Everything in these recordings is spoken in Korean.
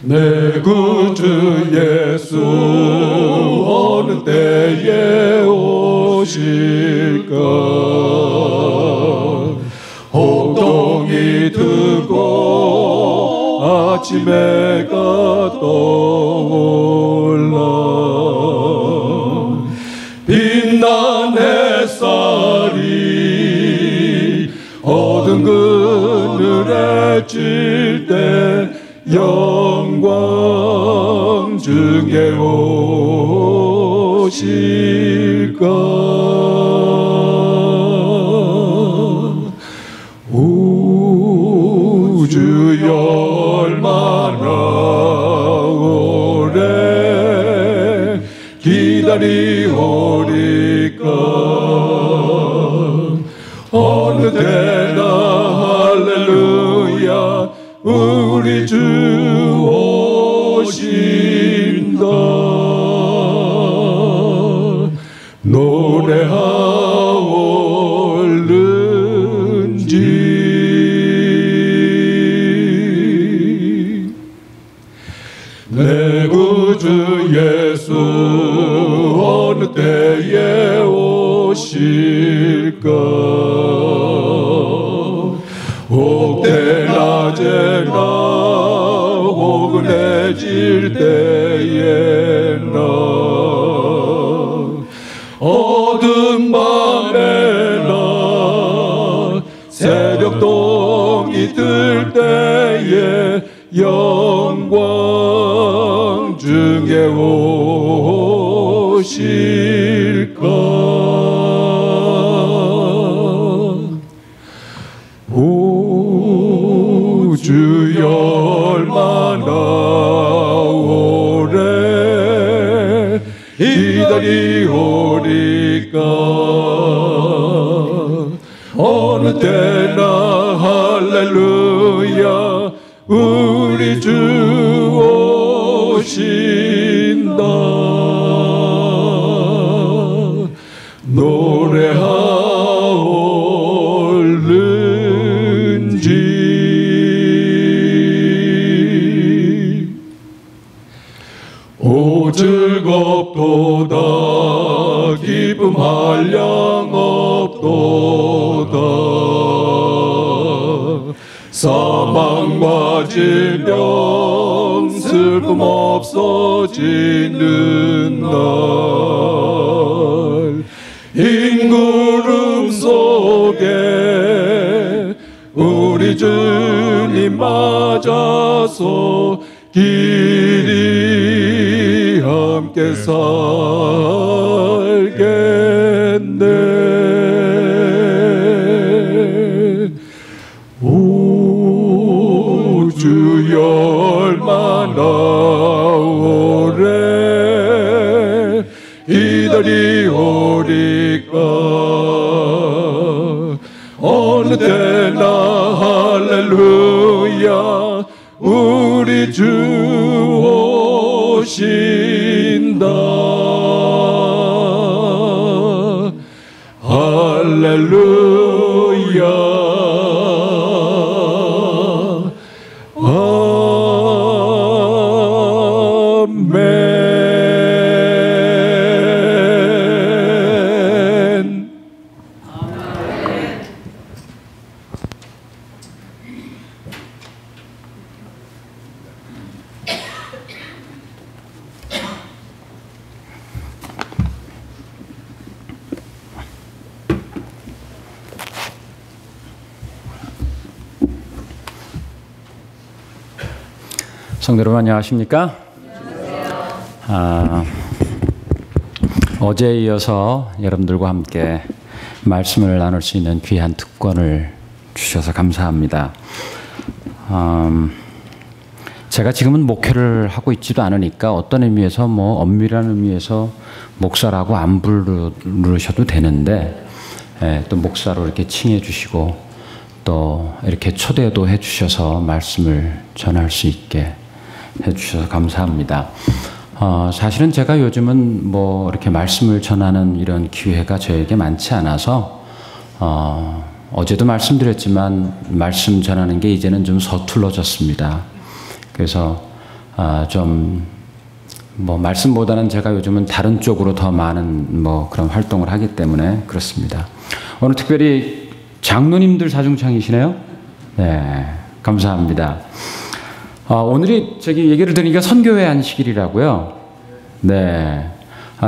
내 구주 예수 어느 때에 오실까. 혹동이 트고 아침 해가 떠올라 빛난 햇살이 어두운 그늘에 질 때 영광 중에 오실까. 주여 얼마나 오래 기다리오리까. 어느 때나 할렐루야 우리 주 오신다. 노래하올는지 내 구주 예수 어느 때에 오실까. 혹대 낮에나 혹은 해질 때에나 어두운 밤에나 새벽동이 뜰 때에 영광 중에 오실까. 오 주여 얼마나 오래 기다리오리까. 어느 때나 할렐루야 우리 주 오신다. 노래하올는지. 오 즐겁도다 기쁨 한량 없도다. 사망과 질병 슬픔 없어지는 날 흰 구름 속에 우리 주님 맞아서 길이 함께 살겠네. 오 주여 얼마나 오래 기다리오리까. 어느 때나 할렐루야 우리 주 오신다. 할렐루야. 성도 여러분 안녕하십니까? 어제에 이어서 여러분들과 함께 말씀을 나눌 수 있는 귀한 특권을 주셔서 감사합니다. 제가 지금은 목회를 하고 있지도 않으니까 어떤 의미에서 엄밀한 의미에서 목사라고 안 부르셔도 되는데 또 목사로 이렇게 칭해 주시고 또 이렇게 초대도 해 주셔서 말씀을 전할 수 있게 해 주셔서 감사합니다. 사실은 제가 요즘은 이렇게 말씀을 전하는 이런 기회가 저에게 많지 않아서 어제도 말씀드렸지만 말씀 전하는 게 이제는 좀 서툴러졌습니다. 그래서 좀 뭐 말씀보다는 제가 요즘은 다른 쪽으로 더 많은 뭐 그런 활동을 하기 때문에 그렇습니다. 오늘 특별히 장로님들 사중창이시네요. 네, 감사합니다. 오늘이 저기 얘기를 들으니까 선교회 안식일이라고요. 네,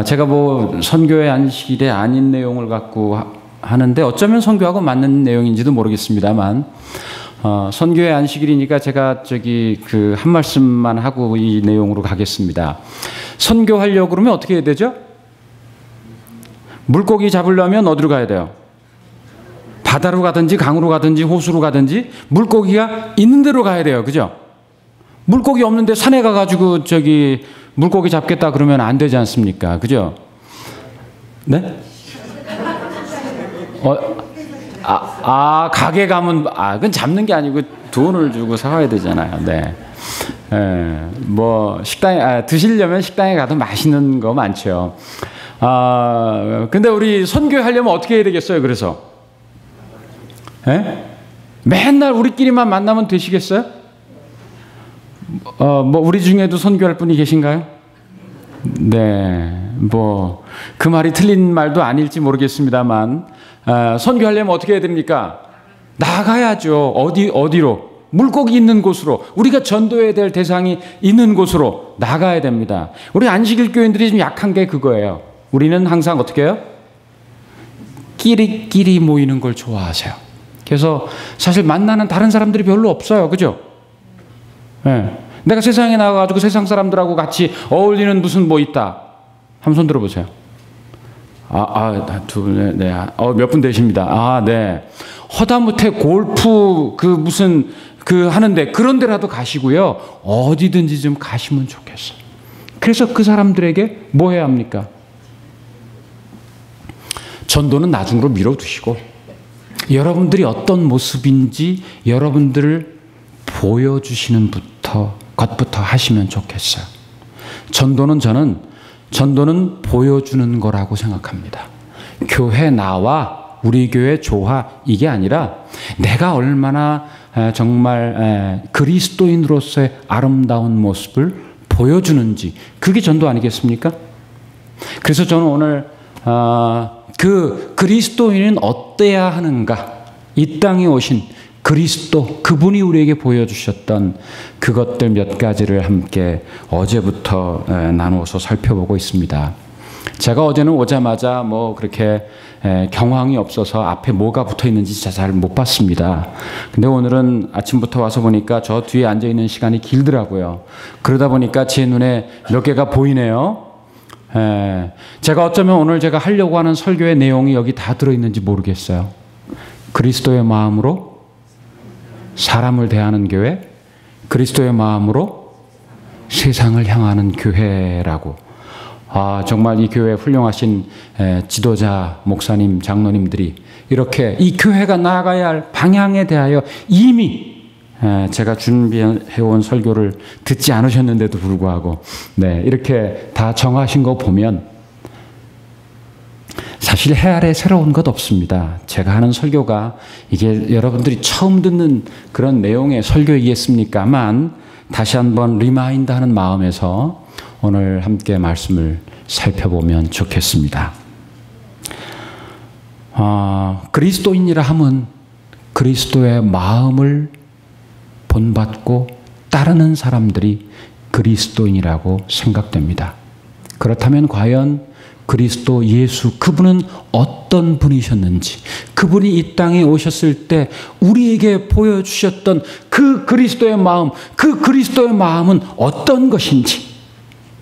제가 뭐 선교회 안식일에 아닌 내용을 갖고 하는데 어쩌면 선교하고 맞는 내용인지도 모르겠습니다만 선교회 안식일이니까 제가 저기 그 한 말씀만 하고 이 내용으로 가겠습니다. 선교하려고 그러면 어떻게 해야 되죠? 물고기 잡으려면 어디로 가야 돼요? 바다로 가든지 강으로 가든지 호수로 가든지 물고기가 있는 데로 가야 돼요. 그죠? 물고기 없는데 산에 가가지고 저기 물고기 잡겠다 그러면 안 되지 않습니까? 그죠? 네? 가게 가면, 그건 잡는 게 아니고 돈을 주고 사와야 되잖아요. 네. 뭐, 식당에, 드시려면 식당에 가도 맛있는 거 많죠. 근데 우리 선교하려면 어떻게 해야 되겠어요, 그래서? 맨날 우리끼리만 만나면 되시겠어요? 뭐, 우리 중에도 선교할 분이 계신가요? 네. 뭐, 그 말이 틀린 말도 아닐지 모르겠습니다만, 선교하려면 어떻게 해야 됩니까? 나가야죠. 어디로? 물고기 있는 곳으로. 우리가 전도해야 될 대상이 있는 곳으로 나가야 됩니다. 우리 안식일 교인들이 좀 약한 게 그거예요. 우리는 항상 어떻게 해요? 끼리끼리 모이는 걸 좋아하세요. 그래서 사실 만나는 다른 사람들이 별로 없어요. 그죠? 네. 내가 세상에 나가가지고 세상 사람들하고 같이 어울리는 무슨 뭐 있다. 한번 손 들어보세요. 몇 분 되십니다. 네. 허다못해 골프 무슨 하는데 그런 데라도 가시고요. 어디든지 좀 가시면 좋겠어요. 그래서 그 사람들에게 뭐 해야 합니까? 전도는 나중으로 밀어두시고 여러분들이 어떤 모습인지 여러분들을 보여주시는 것부터 하시면 좋겠어요. 전도는 보여주는 거라고 생각합니다. 교회 나와 우리 교회 조화 이게 아니라 내가 얼마나 정말 그리스도인으로서의 아름다운 모습을 보여주는지 그게 전도 아니겠습니까? 그래서 저는 오늘 그 그리스도인은 어때야 하는가 이 땅에 오신 그리스도 그분이 우리에게 보여주셨던 그것들 몇 가지를 함께 어제부터 나누어서 살펴보고 있습니다. 제가 어제는 오자마자 뭐 그렇게 경황이 없어서 앞에 뭐가 붙어 있는지 잘 못 봤습니다. 근데 오늘은 아침부터 와서 보니까 저 뒤에 앉아 있는 시간이 길더라고요. 그러다 보니까 제 눈에 몇 개가 보이네요. 제가 어쩌면 오늘 제가 하려고 하는 설교의 내용이 여기 다 들어있는지 모르겠어요. 그리스도의 마음으로 사람을 대하는 교회, 그리스도의 마음으로 세상을 향하는 교회라고. 정말 이 교회 훌륭하신 지도자, 목사님, 장로님들이 이렇게 이 교회가 나아가야 할 방향에 대하여 이미 제가 준비해온 설교를 듣지 않으셨는데도 불구하고 이렇게 다 정하신 거 보면 사실 해 아래 새로운 것 없습니다. 제가 하는 설교가 이게 여러분들이 처음 듣는 그런 내용의 설교이겠습니까만 다시 한번 리마인드 하는 마음에서 오늘 함께 말씀을 살펴보면 좋겠습니다. 그리스도인이라 함은 그리스도의 마음을 본받고 따르는 사람들이 그리스도인이라고 생각됩니다. 그렇다면 과연 그리스도 예수 그분은 어떤 분이셨는지 그분이 이 땅에 오셨을 때 우리에게 보여주셨던 그 그리스도의 마음 그 그리스도의 마음은 어떤 것인지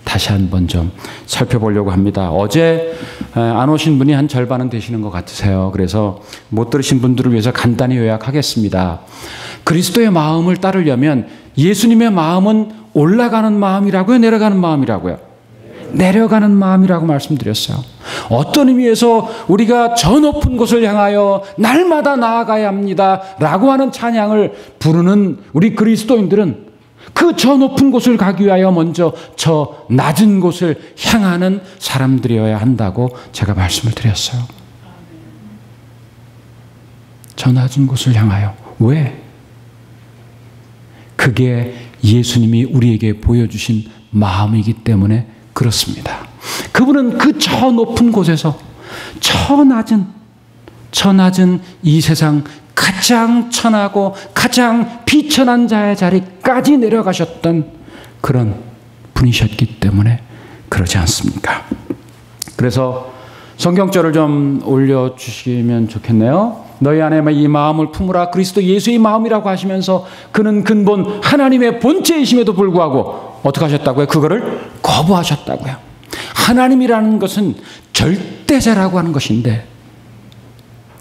다시 한번 좀 살펴보려고 합니다. 어제 안 오신 분이 한 절반은 되시는 것 같으세요. 그래서 못 들으신 분들을 위해서 간단히 요약하겠습니다. 그리스도의 마음을 따르려면 예수님의 마음은 올라가는 마음이라고요? 내려가는 마음이라고요? 내려가는 마음이라고 말씀드렸어요. 어떤 의미에서 우리가 저 높은 곳을 향하여 날마다 나아가야 합니다 라고 하는 찬양을 부르는 우리 그리스도인들은 그 저 높은 곳을 가기 위하여 먼저 저 낮은 곳을 향하는 사람들이어야 한다고 제가 말씀을 드렸어요. 저 낮은 곳을 향하여. 왜? 그게 예수님이 우리에게 보여주신 마음이기 때문에 그렇습니다. 그분은 그 저 높은 곳에서 처낮은 이 세상 가장 천하고 가장 비천한 자의 자리까지 내려가셨던 그런 분이셨기 때문에 그러지 않습니까? 그래서 성경절을 좀 올려주시면 좋겠네요. 너희 안에 이 마음을 품으라. 그리스도 예수의 마음이라고 하시면서 그는 근본 하나님의 본체이심에도 불구하고 어떻게 하셨다고요? 그거를 거부하셨다고요. 하나님이라는 것은 절대자라고 하는 것인데,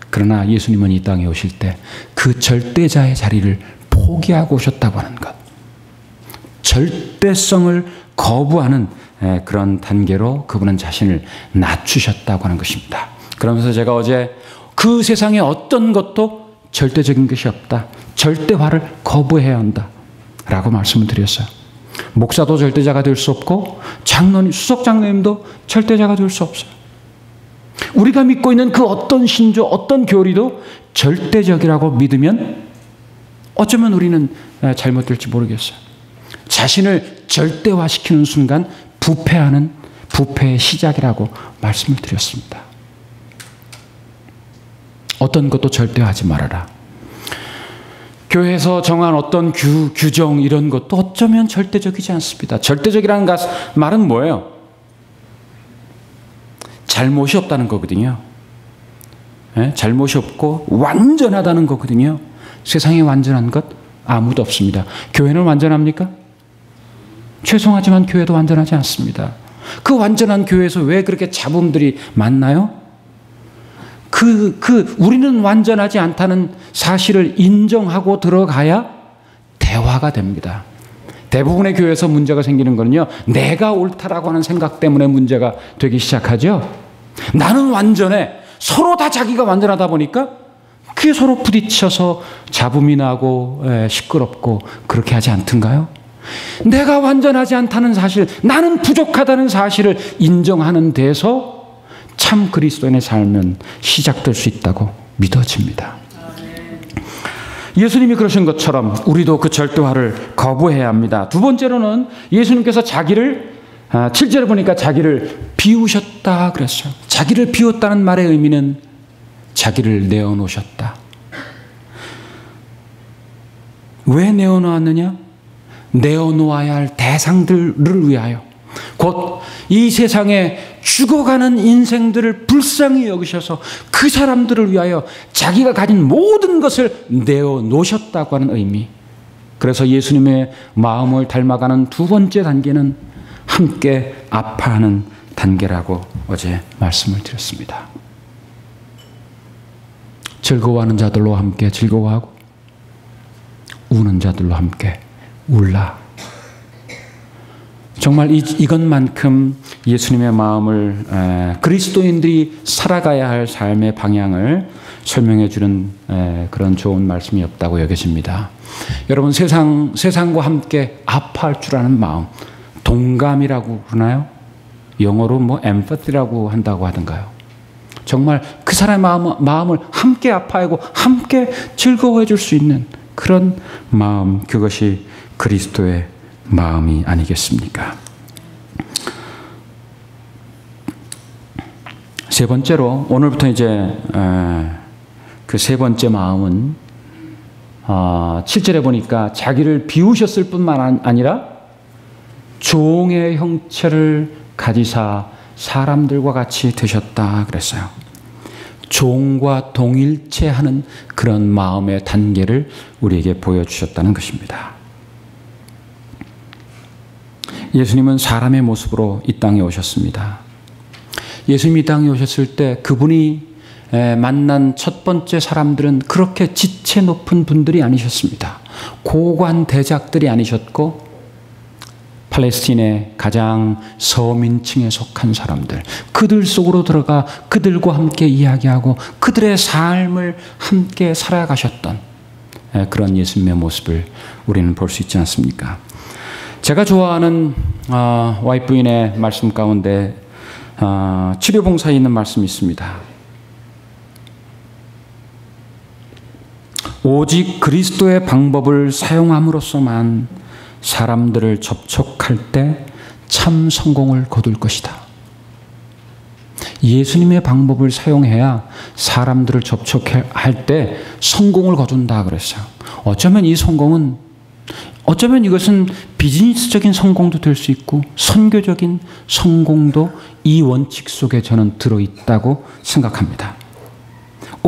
그러나 예수님은 이 땅에 오실 때 그 절대자의 자리를 포기하고 오셨다고 하는 것, 절대성을 거부하는 그런 단계로 그분은 자신을 낮추셨다고 하는 것입니다. 그러면서 제가 어제 그 세상에 어떤 것도 절대적인 것이 없다, 절대화를 거부해야 한다 라고 말씀을 드렸어요. 목사도 절대자가 될 수 없고 장로님, 수석장로님도 절대자가 될 수 없어요. 우리가 믿고 있는 그 어떤 신조, 어떤 교리도 절대적이라고 믿으면 어쩌면 우리는 잘못될지 모르겠어요. 자신을 절대화시키는 순간 부패의 시작이라고 말씀을 드렸습니다. 어떤 것도 절대화하지 말아라. 교회에서 정한 어떤 규정 이런 것도 어쩌면 절대적이지 않습니다. 절대적이라는 말은 뭐예요? 잘못이 없다는 거거든요. 잘못이 없고 완전하다는 거거든요. 세상에 완전한 것 아무도 없습니다. 교회는 완전합니까? 죄송하지만 교회도 완전하지 않습니다. 그 완전한 교회에서 왜 그렇게 잡음들이 많나요? 우리는 완전하지 않다는 사실을 인정하고 들어가야 대화가 됩니다. 대부분의 교회에서 문제가 생기는 거는요, 내가 옳다라고 하는 생각 때문에 문제가 되기 시작하죠. 나는 완전해. 서로 다 자기가 완전하다 보니까 그게 서로 부딪혀서 잡음이 나고 시끄럽고 그렇게 하지 않던가요? 내가 완전하지 않다는 사실, 나는 부족하다는 사실을 인정하는 데서 참 그리스도인의 삶은 시작될 수 있다고 믿어집니다. 예수님이 그러신 것처럼 우리도 그 절대화를 거부해야 합니다. 두 번째로는 예수님께서 자기를 7절에 보니까 자기를 비우셨다 그랬어요. 자기를 비웠다는 말의 의미는 자기를 내어놓으셨다. 왜 내어놓았느냐? 내어놓아야 할 대상들을 위하여, 곧 이 세상에 죽어가는 인생들을 불쌍히 여기셔서 그 사람들을 위하여 자기가 가진 모든 것을 내어놓으셨다고 하는 의미. 그래서 예수님의 마음을 닮아가는 두 번째 단계는 함께 아파하는 단계라고 어제 말씀을 드렸습니다. 즐거워하는 자들로 함께 즐거워하고 우는 자들로 함께 울라. 정말 이것만큼 예수님의 마음을, 그리스도인들이 살아가야 할 삶의 방향을 설명해 주는 그런 좋은 말씀이 없다고 여겨집니다. 여러분, 세상과 함께 아파할 줄 아는 마음, 동감이라고 그러나요? 영어로 empathy라고 한다고 하던가요? 정말 그 사람의 마음을 함께 아파하고 함께 즐거워해 줄 수 있는 그런 마음, 그것이 그리스도의 마음이 아니겠습니까? 세 번째로, 오늘부터 이제 그 세 번째 마음은 7절에 보니까 자기를 비우셨을 뿐만 아니라 종의 형체를 가지사 사람들과 같이 되셨다 그랬어요. 종과 동일체하는 그런 마음의 단계를 우리에게 보여주셨다는 것입니다. 예수님은 사람의 모습으로 이 땅에 오셨습니다. 예수님이 이 땅에 오셨을 때 그분이 만난 첫 번째 사람들은 그렇게 지체 높은 분들이 아니셨습니다. 고관 대작들이 아니셨고 팔레스틴의 가장 서민층에 속한 사람들, 그들 속으로 들어가 그들과 함께 이야기하고 그들의 삶을 함께 살아가셨던 그런 예수님의 모습을 우리는 볼 수 있지 않습니까? 제가 좋아하는 와이프인의 말씀 가운데 치료봉사에 있는 말씀이 있습니다. 오직 그리스도의 방법을 사용함으로써만 사람들을 접촉할 때 참 성공을 거둘 것이다. 예수님의 방법을 사용해야 사람들을 접촉할 때 성공을 거둔다 그랬어요. 어쩌면 이것은 비즈니스적인 성공도 될 수 있고 선교적인 성공도 이 원칙 속에 저는 들어있다고 생각합니다.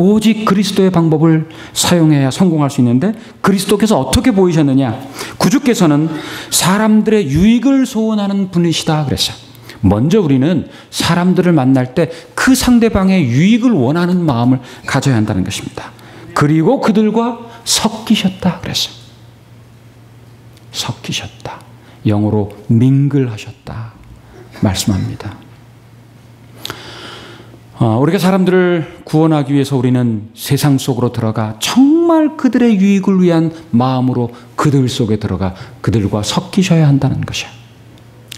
오직 그리스도의 방법을 사용해야 성공할 수 있는데 그리스도께서 어떻게 보이셨느냐? 구주께서는 사람들의 유익을 소원하는 분이시다 그랬어요. 먼저 우리는 사람들을 만날 때 그 상대방의 유익을 원하는 마음을 가져야 한다는 것입니다. 그리고 그들과 섞이셨다 그랬어요. 섞이셨다. 영어로 mingle-하셨다 말씀합니다. 우리가 사람들을 구원하기 위해서 우리는 세상 속으로 들어가 정말 그들의 유익을 위한 마음으로 그들 속에 들어가 그들과 섞이셔야 한다는 것이야.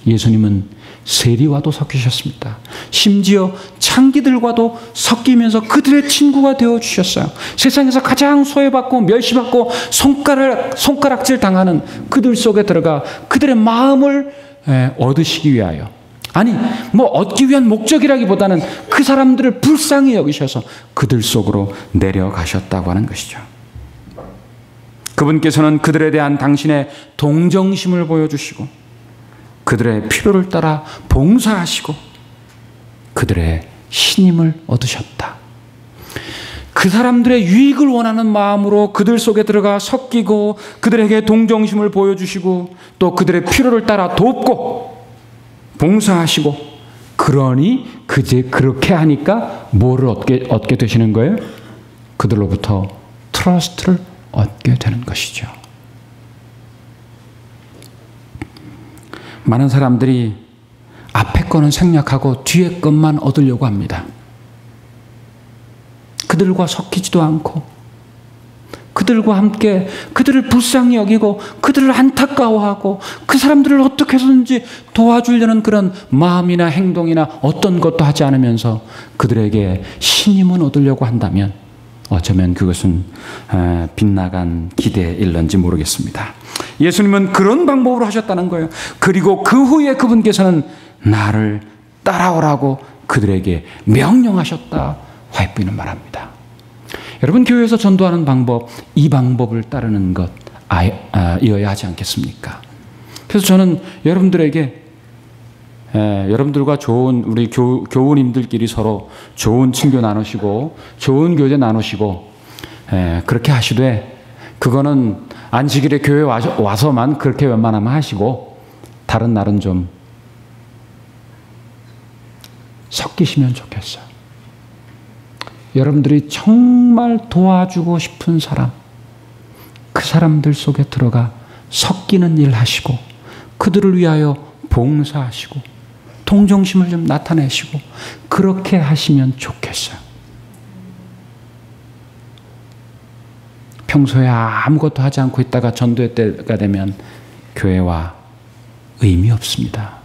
예수님은 세리와도 섞이셨습니다. 심지어 창기들과도 섞이면서 그들의 친구가 되어주셨어요. 세상에서 가장 소외받고 멸시받고 손가락질 당하는 그들 속에 들어가 그들의 마음을 얻으시기 위하여, 아니 얻기 위한 목적이라기보다는 그 사람들을 불쌍히 여기셔서 그들 속으로 내려가셨다고 하는 것이죠. 그분께서는 그들에 대한 당신의 동정심을 보여주시고 그들의 필요를 따라 봉사하시고 그들의 신임을 얻으셨다. 그 사람들의 유익을 원하는 마음으로 그들 속에 들어가 섞이고 그들에게 동정심을 보여주시고 또 그들의 필요를 따라 돕고 봉사하시고, 그러니 그제 그렇게 하니까 뭐를 얻게 되시는 거예요? 그들로부터 트러스트를 얻게 되는 것이죠. 많은 사람들이 앞에 거는 생략하고 뒤에 것만 얻으려고 합니다. 그들과 섞이지도 않고 그들과 함께 그들을 불쌍히 여기고 그들을 안타까워하고 그 사람들을 어떻게 해서든지 도와주려는 그런 마음이나 행동이나 어떤 것도 하지 않으면서 그들에게 신임을 얻으려고 한다면 어쩌면 그것은 빗나간 기대에 일는지 모르겠습니다. 예수님은 그런 방법으로 하셨다는 거예요. 그리고 그 후에 그분께서는 나를 따라오라고 그들에게 명령하셨다. 화이트는 말합니다. 여러분, 교회에서 전도하는 방법, 이 방법을 따르는 것 이어야 하지 않겠습니까? 그래서 저는 여러분들에게 여러분들과 좋은 우리 교우님들끼리 서로 좋은 친교 나누시고 좋은 교제 나누시고 그렇게 하시되, 그거는 안식일에 교회 와서만 그렇게 웬만하면 하시고 다른 날은 좀 섞이시면 좋겠어요. 여러분들이 정말 도와주고 싶은 사람, 그 사람들 속에 들어가 섞이는 일 하시고 그들을 위하여 봉사하시고 동정심을 좀 나타내시고 그렇게 하시면 좋겠어요. 평소에 아무것도 하지 않고 있다가 전도회 때가 되면 교회와 의미 없습니다.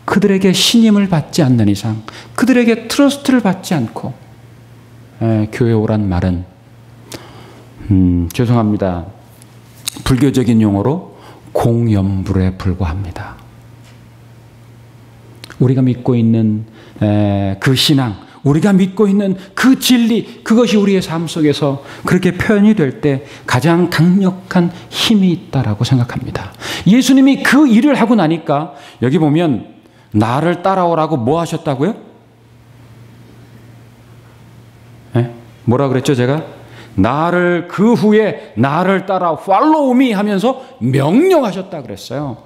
그들에게 신임을 받지 않는 이상, 그들에게 트러스트를 받지 않고 교회 오란 말은 죄송합니다. 불교적인 용어로 공연불에 불과합니다. 우리가 믿고 있는 그 신앙, 우리가 믿고 있는 그 진리, 그것이 우리의 삶 속에서 그렇게 표현이 될 때 가장 강력한 힘이 있다라고 생각합니다. 예수님이 그 일을 하고 나니까 여기 보면 나를 따라오라고 뭐 하셨다고요? 뭐라 그랬죠, 제가? 나를 그 후에 나를 따라 follow me 하면서 명령하셨다 그랬어요.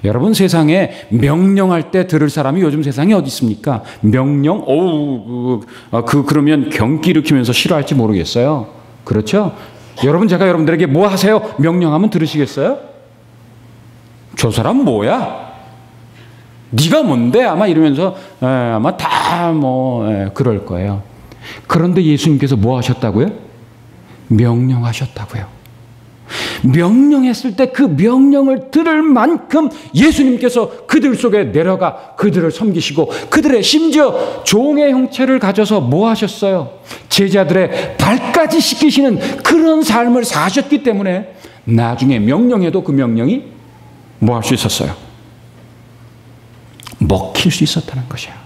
여러분, 세상에 명령할 때 들을 사람이 요즘 세상에 어디 있습니까? 명령? 그러면 경기 일으키면서 싫어할지 모르겠어요. 그렇죠? 여러분, 제가 여러분들에게 뭐 하세요? 명령하면 들으시겠어요? 저 사람 뭐야? 네가 뭔데? 아마 이러면서 아마 다 그럴 거예요. 그런데 예수님께서 뭐 하셨다고요? 명령하셨다고요. 명령했을 때 그 명령을 들을 만큼 예수님께서 그들 속에 내려가 그들을 섬기시고 그들의 심지어 종의 형체를 가져서 뭐 하셨어요? 제자들의 발까지 씻기시는 그런 삶을 사셨기 때문에 나중에 명령해도 그 명령이 뭐 할 수 있었어요? 먹힐 수 있었다는 것이야.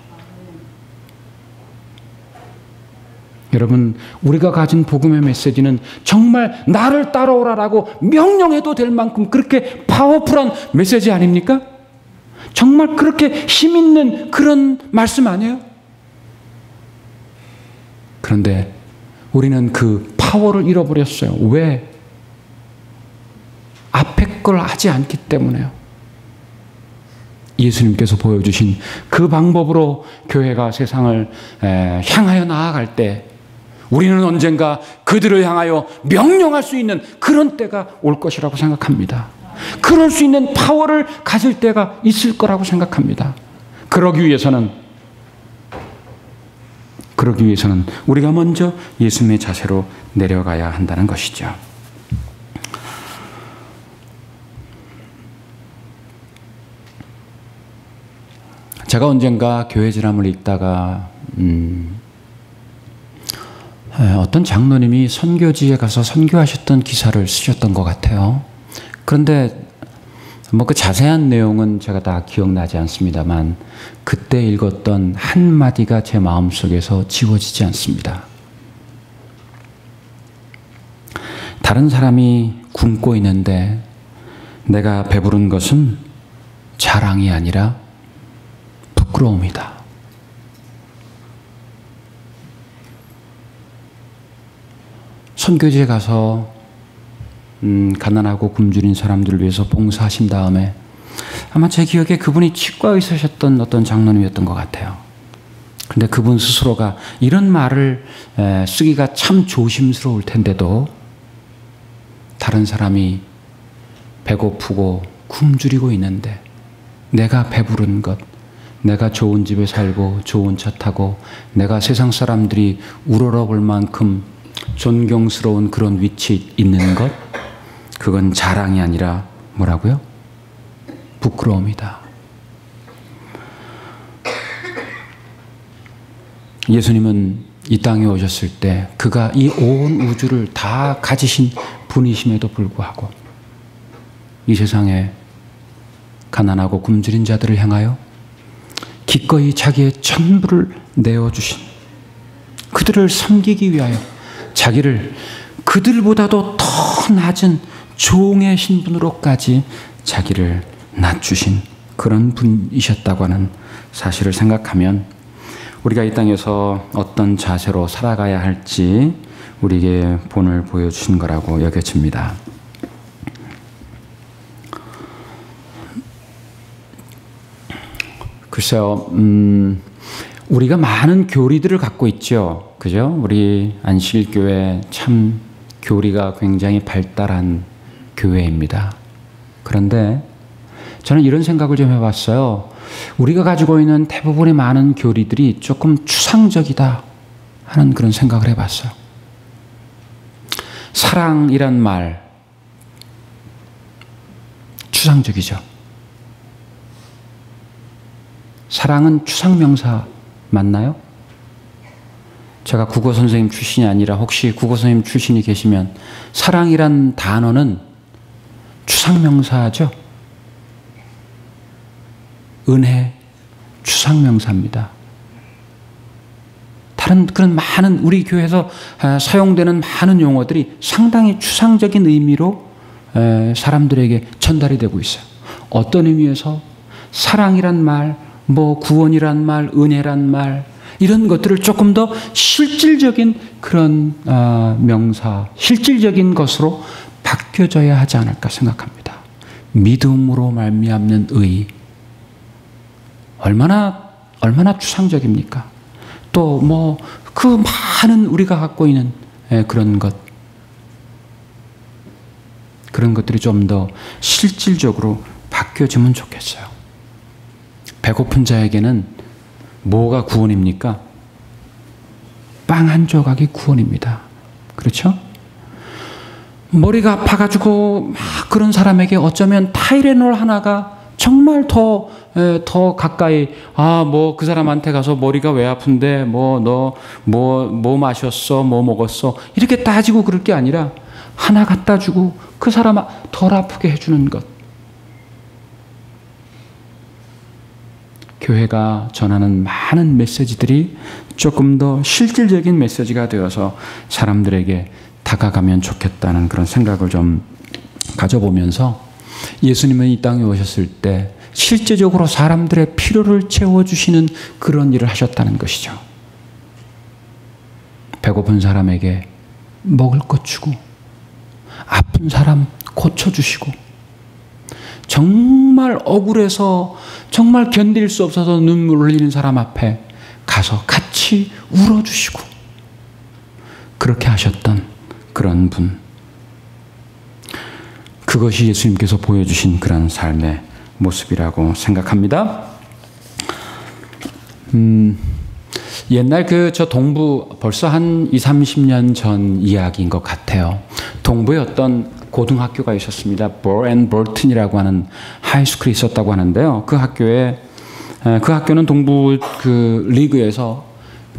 여러분, 우리가 가진 복음의 메시지는 정말 나를 따라오라라고 명령해도 될 만큼 그렇게 파워풀한 메시지 아닙니까? 정말 그렇게 힘있는 그런 말씀 아니에요? 그런데 우리는 그 파워를 잃어버렸어요. 왜? 앞에 걸 하지 않기 때문에요. 예수님께서 보여주신 그 방법으로 교회가 세상을 향하여 나아갈 때 우리는 언젠가 그들을 향하여 명령할 수 있는 그런 때가 올 것이라고 생각합니다. 그럴 수 있는 파워를 가질 때가 있을 거라고 생각합니다. 그러기 위해서는 우리가 먼저 예수님의 자세로 내려가야 한다는 것이죠. 제가 언젠가 교회 지람을 읽다가 어떤 장로님이 선교지에 가서 선교하셨던 기사를 쓰셨던 것 같아요. 그런데 뭐 그 자세한 내용은 제가 다 기억나지 않습니다만 그때 읽었던 한마디가 제 마음속에서 지워지지 않습니다. 다른 사람이 굶고 있는데 내가 배부른 것은 자랑이 아니라 부끄러움이다. 선교지에 가서 가난하고 굶주린 사람들을 위해서 봉사하신 다음에 아마 제 기억에 그분이 치과에 있으셨던 어떤 장로님이었던 것 같아요. 그런데 그분 스스로가 이런 말을 쓰기가 참 조심스러울 텐데도 다른 사람이 배고프고 굶주리고 있는데 내가 배부른 것, 내가 좋은 집에 살고 좋은 차 타고 내가 세상 사람들이 우러러볼 만큼 존경스러운 그런 위치에 있는 것, 그건 자랑이 아니라 뭐라고요? 부끄러움이다. 예수님은 이 땅에 오셨을 때 그가 이 온 우주를 다 가지신 분이심에도 불구하고 이 세상에 가난하고 굶주린 자들을 향하여 기꺼이 자기의 전부를 내어주신, 그들을 섬기기 위하여 자기를 그들보다도 더 낮은 종의 신분으로까지 자기를 낮추신 그런 분이셨다고 하는 사실을 생각하면 우리가 이 땅에서 어떤 자세로 살아가야 할지 우리에게 본을 보여주신 거라고 여겨집니다. 글쎄요, 우리가 많은 교리들을 갖고 있죠. 그죠? 우리 안식일교회 참 교리가 굉장히 발달한 교회입니다. 그런데 저는 이런 생각을 좀 해봤어요. 우리가 가지고 있는 대부분의 많은 교리들이 조금 추상적이다 하는 그런 생각을 해봤어요. 사랑이란 말, 추상적이죠. 사랑은 추상명사 맞나요? 제가 국어 선생님 출신이 아니라 혹시 국어 선생님 출신이 계시면 사랑이란 단어는 추상명사죠. 은혜, 추상명사입니다. 다른 그런 많은 우리 교회에서 사용되는 많은 용어들이 상당히 추상적인 의미로 사람들에게 전달이 되고 있어요. 어떤 의미에서 사랑이란 말, 뭐 구원이란 말, 은혜란 말, 이런 것들을 조금 더 실질적인 그런 명사, 실질적인 것으로 바뀌어져야 하지 않을까 생각합니다. 믿음으로 말미암는 의, 얼마나 추상적입니까? 또 뭐 그 많은 우리가 갖고 있는 그런 것들이 좀 더 실질적으로 바뀌어지면 좋겠어요. 배고픈 자에게는 뭐가 구원입니까? 빵 한 조각이 구원입니다. 그렇죠? 머리가 아파가지고 막 그런 사람에게 어쩌면 타이레놀 하나가 정말 더 가까이, 뭐 그 사람한테 가서 머리가 왜 아픈데, 뭐 마셨어, 뭐 먹었어, 이렇게 따지고 그럴 게 아니라 하나 갖다 주고 그 사람 덜 아프게 해주는 것. 교회가 전하는 많은 메시지들이 조금 더 실질적인 메시지가 되어서 사람들에게 다가가면 좋겠다는 그런 생각을 좀 가져보면서 예수님은 이 땅에 오셨을 때 실제적으로 사람들의 필요를 채워주시는 그런 일을 하셨다는 것이죠. 배고픈 사람에게 먹을 것 주고, 아픈 사람 고쳐주시고, 정말 억울해서 정말 견딜 수 없어서 눈물 흘리는 사람 앞에 가서 같이 울어주시고, 그렇게 하셨던 그런 분. 그것이 예수님께서 보여주신 그런 삶의 모습이라고 생각합니다. 옛날 저 동부 벌써 한 20, 30년 전 이야기인 것 같아요. 동부에 어떤 고등학교가 있었습니다. 볼 앤 볼튼이라고 하는 하이스쿨이 있었다고 하는데요. 그 학교는 동부 리그에서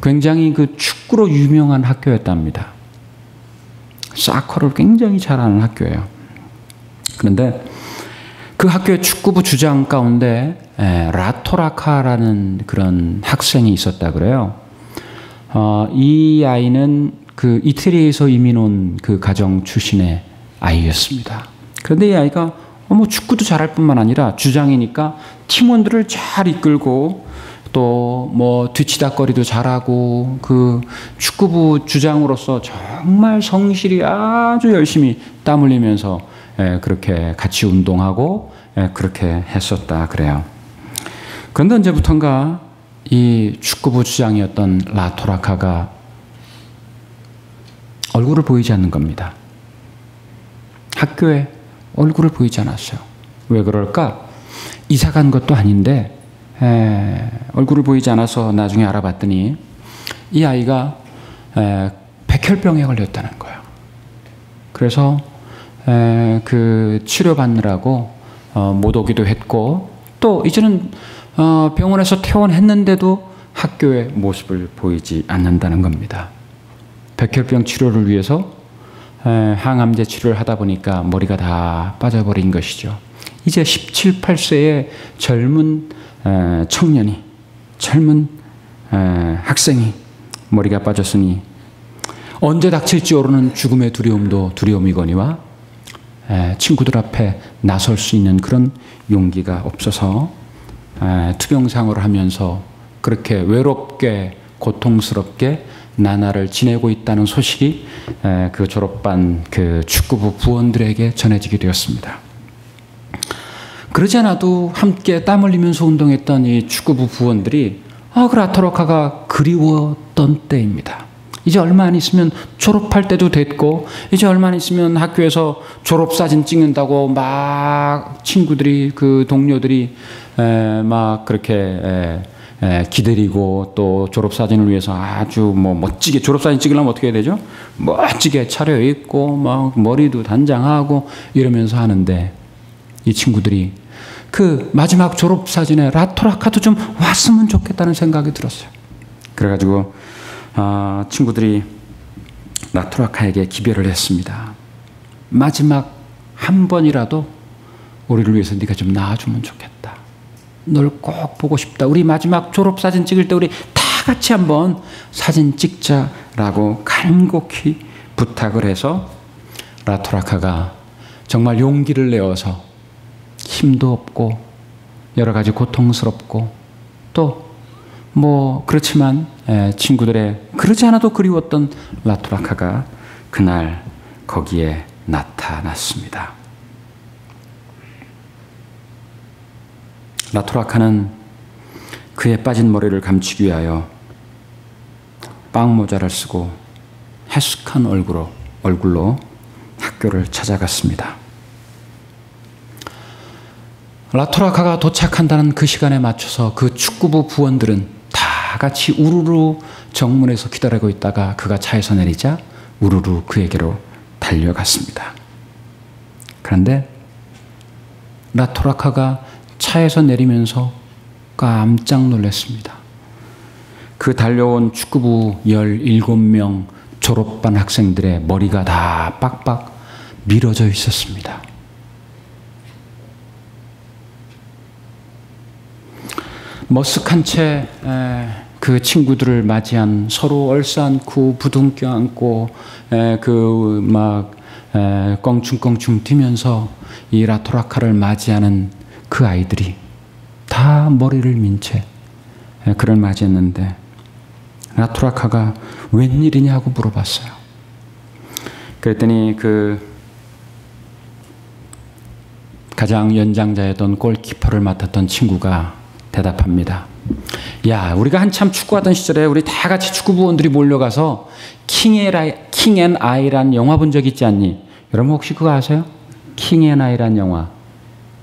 굉장히 축구로 유명한 학교였답니다. 사커를 굉장히 잘하는 학교예요. 그런데 그 학교의 축구부 주장 가운데 라토라카라는 그런 학생이 있었다 그래요. 이 아이는 이태리에서 이민 온 그 가정 출신의 아이였습니다. 그런데 이 아이가 축구도 잘할 뿐만 아니라 주장이니까 팀원들을 잘 이끌고 또 뒤치다거리도 잘하고 그 축구부 주장으로서 정말 성실히 아주 열심히 땀 흘리면서 그렇게 같이 운동하고 그렇게 했었다 그래요. 그런데 언제부턴가 이 축구부 주장이었던 라토라카가 얼굴을 보이지 않는 겁니다. 학교에 얼굴을 보이지 않았어요. 왜 그럴까? 이사 간 것도 아닌데 얼굴을 보이지 않아서 나중에 알아봤더니 이 아이가 백혈병에 걸렸다는 거예요. 그래서 그 치료받느라고 못 오기도 했고, 또 이제는 병원에서 퇴원했는데도 학교의 모습을 보이지 않는다는 겁니다. 백혈병 치료를 위해서 항암제 치료를 하다 보니까 머리가 다 빠져버린 것이죠. 이제 17, 18세의 젊은 청년이, 젊은 학생이 머리가 빠졌으니 언제 닥칠지 모르는 죽음의 두려움도 두려움이거니와 친구들 앞에 나설 수 있는 그런 용기가 없어서 투병생활을 하면서 그렇게 외롭게 고통스럽게 나날을 지내고 있다는 소식이 그 졸업반 그 축구부 부원들에게 전해지게 되었습니다. 그러지 않아도 함께 땀 흘리면서 운동했던 이 축구부 부원들이 그 라토라카가 그리웠던 때입니다. 이제 얼마 안 있으면 졸업할 때도 됐고, 이제 얼마 안 있으면 학교에서 졸업사진 찍는다고 막 친구들이, 그 동료들이 막 그렇게 기다리고, 또 졸업사진을 위해서 아주 멋지게, 졸업사진 찍으려면 어떻게 해야 되죠? 멋지게 차려입고 막 머리도 단장하고 이러면서 하는데, 이 친구들이 그 마지막 졸업사진에 라토라카도 좀 왔으면 좋겠다는 생각이 들었어요. 그래가지고 친구들이 라토라카에게 기별을 했습니다. 마지막 한 번이라도 우리를 위해서 네가 좀 나와주면 좋겠다. 널 꼭 보고 싶다. 우리 마지막 졸업사진 찍을 때 우리 다 같이 한번 사진 찍자라고 간곡히 부탁을 해서 라토라카가 정말 용기를 내어서 힘도 없고 여러 가지 고통스럽고 또 그렇지만 친구들의 그러지 않아도 그리웠던 라토라카가 그날 거기에 나타났습니다. 라토라카는 그의 빠진 머리를 감추기 위하여 빵모자를 쓰고 해숙한 얼굴로 학교를 찾아갔습니다. 라토라카가 도착한다는 그 시간에 맞춰서 그 축구부 부원들은 다 같이 우르르 정문에서 기다리고 있다가 그가 차에서 내리자 우르르 그에게로 달려갔습니다. 그런데 라토라카가 차에서 내리면서 깜짝 놀랐습니다. 그 달려온 축구부 17명 졸업반 학생들의 머리가 다 빡빡 밀어져 있었습니다. 머쓱한 채 그 친구들을 맞이한, 서로 얼싸안고 부둥켜 안고 껑충껑충 뛰면서 이 라토라카를 맞이하는 그 아이들이 다 머리를 민 채 그를 맞이했는데, 라토라카가 웬일이냐고 물어봤어요. 그랬더니 그 가장 연장자였던 골키퍼를 맡았던 친구가 대답합니다. 야, 우리가 한참 축구하던 시절에 우리 다 같이 축구부원들이 몰려가서 킹 앤 아이란 영화 본 적 있지 않니? 여러분 혹시 그거 아세요? 킹 앤 아이란 영화.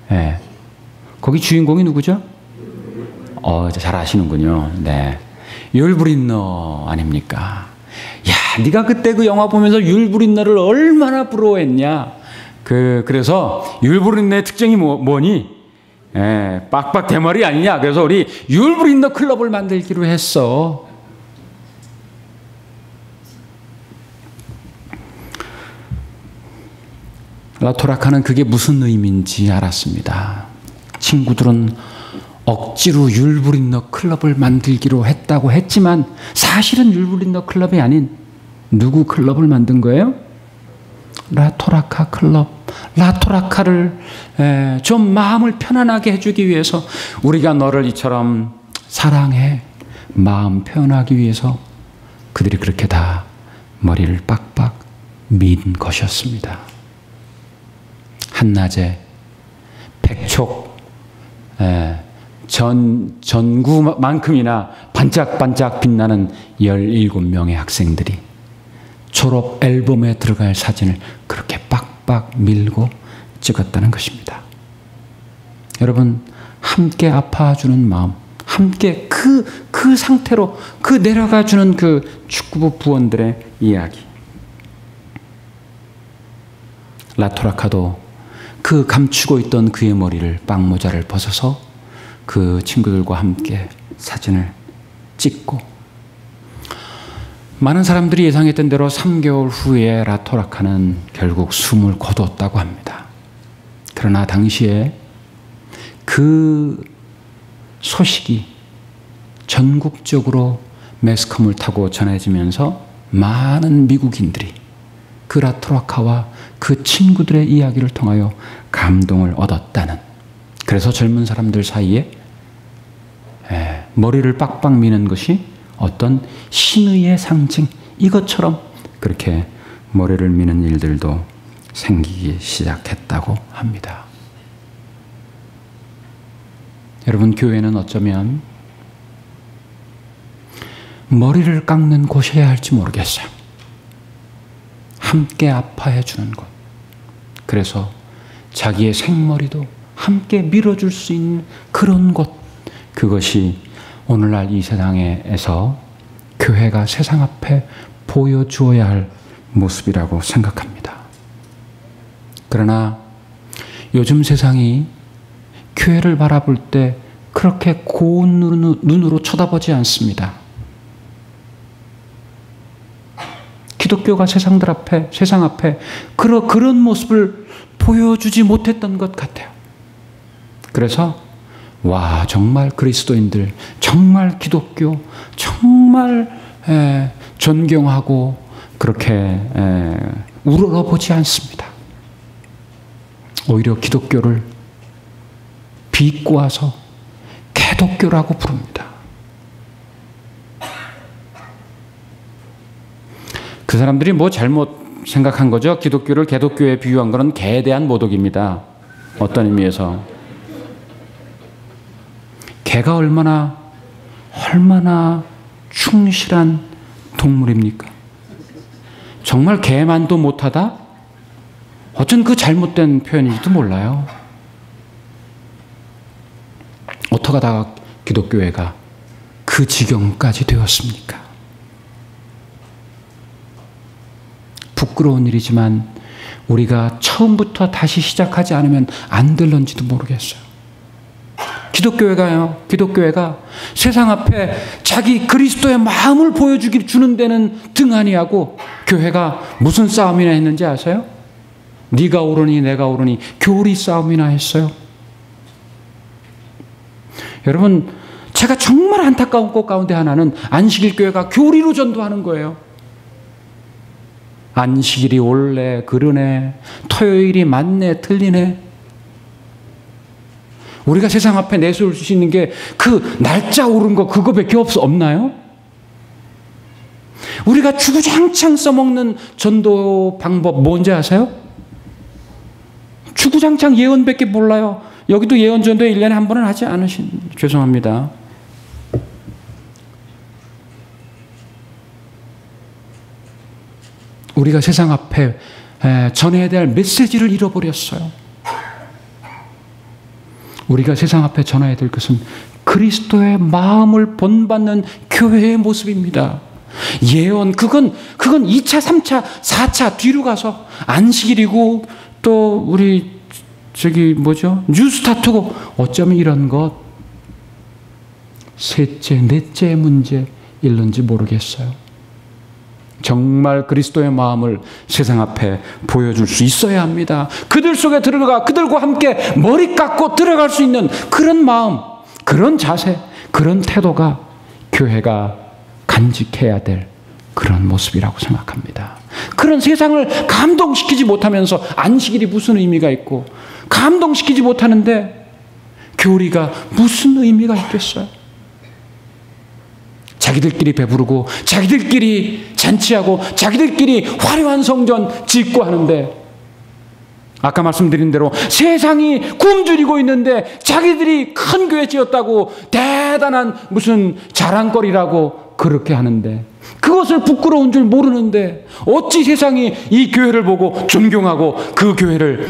네. 거기 주인공이 누구죠? 잘 아시는군요. 네. 율브린너 아닙니까? 야, 네가 그때 그 영화 보면서 율브린너를 얼마나 부러워했냐? 그래서 율브린너의 특징이 뭐니? 빡빡 대머리 아니냐? 그래서 우리 율브린너 클럽을 만들기로 했어. 라토라카는 그게 무슨 의미인지 알았습니다. 친구들은 억지로 율브린너 클럽을 만들기로 했다고 했지만 사실은 율브린너 클럽이 아닌 누구 클럽을 만든 거예요? 라토라카 클럽. 라토라카를 좀 마음을 편안하게 해주기 위해서, 우리가 너를 이처럼 사랑해 마음 표현하기 위해서 그들이 그렇게 다 머리를 빡빡 민 것이었습니다. 한낮에 백촉 전구만큼이나 반짝반짝 빛나는 17명의 학생들이 졸업 앨범에 들어갈 사진을 그렇게 빡빡 밀고 찍었다는 것입니다. 여러분, 함께 아파주는 마음, 함께 그 상태로 내려가주는 그 축구부 부원들의 이야기. 라토라카도 그 감추고 있던 그의 머리를, 빵모자를 벗어서 그 친구들과 함께 사진을 찍고, 많은 사람들이 예상했던 대로 3개월 후에 라토라카는 결국 숨을 거두었다고 합니다. 그러나 당시에 그 소식이 전국적으로 매스컴을 타고 전해지면서 많은 미국인들이 그 라토라카와 그 친구들의 이야기를 통하여 감동을 얻었다는, 그래서 젊은 사람들 사이에 머리를 빡빡 미는 것이 어떤 신의의 상징, 이것처럼 그렇게 머리를 미는 일들도 생기기 시작했다고 합니다. 여러분, 교회는 어쩌면 머리를 깎는 곳이어야 할지 모르겠어요. 함께 아파해 주는 곳. 그래서 자기의 생머리도 함께 밀어줄 수 있는 그런 곳, 그것이 오늘날 이 세상에서 교회가 세상 앞에 보여주어야 할 모습이라고 생각합니다. 그러나 요즘 세상이 교회를 바라볼 때 그렇게 고운 눈으로 쳐다보지 않습니다. 기독교가 세상 앞에 그런 모습을 보여주지 못했던 것 같아요. 그래서 와, 정말 그리스도인들, 정말 기독교, 정말 존경하고 그렇게 우러러보지 않습니다. 오히려 기독교를 비꼬아서 개독교라고 부릅니다. 그 사람들이 뭐 잘못 생각한 거죠. 기독교를 개독교에 비유한 것은 개에 대한 모독입니다. 어떤 의미에서. 개가 얼마나 충실한 동물입니까? 정말 개만도 못하다? 어쩐 그 잘못된 표현인지도 몰라요. 어떡하다가 기독교회가 그 지경까지 되었습니까? 부끄러운 일이지만 우리가 처음부터 다시 시작하지 않으면 안 될런지도 모르겠어요. 기독교회가 세상 앞에 자기 그리스도의 마음을 주는 데는 등한히하고, 교회가 무슨 싸움이나 했는지 아세요? 네가 옳으니 내가 옳으니 교리 싸움이나 했어요. 여러분, 제가 정말 안타까운 것 가운데 하나는 안식일 교회가 교리로 전도하는 거예요. 안식일이 옳네, 그러네, 토요일이 맞네, 틀리네. 우리가 세상 앞에 내세울 수 있는 게 그 날짜 오른 거 그거밖에 없나요? 우리가 주구장창 써먹는 전도 방법 뭔지 아세요? 주구장창 예언밖에 몰라요. 여기도 예언 전도 1년에 한 번은 하지 죄송합니다. 우리가 세상 앞에 전해야 될 메시지를 잃어버렸어요. 우리가 세상 앞에 전해야 될 것은 그리스도의 마음을 본받는 교회의 모습입니다. 예언, 그건 2차, 3차, 4차 뒤로 가서 안식일이고 또 우리 뉴스타트고 어쩌면 이런 것 셋째, 넷째 문제 일는지 모르겠어요. 정말 그리스도의 마음을 세상 앞에 보여줄 수 있어야 합니다. 그들 속에 그들과 함께 머리 깎고 들어갈 수 있는 그런 마음, 그런 자세, 그런 태도가 교회가 간직해야 될 그런 모습이라고 생각합니다. 그런 세상을 감동시키지 못하면서 안식일이 무슨 의미가 있고, 감동시키지 못하는데 교리가 무슨 의미가 있겠어요? 자기들끼리 배부르고 자기들끼리 잔치하고 자기들끼리 화려한 성전 짓고 하는데, 아까 말씀드린 대로 세상이 굶주리고 있는데 자기들이 큰 교회 지었다고 대단한 무슨 자랑거리라고 그렇게 하는데, 그것을 부끄러운 줄 모르는데 어찌 세상이 이 교회를 보고 존경하고 그 교회를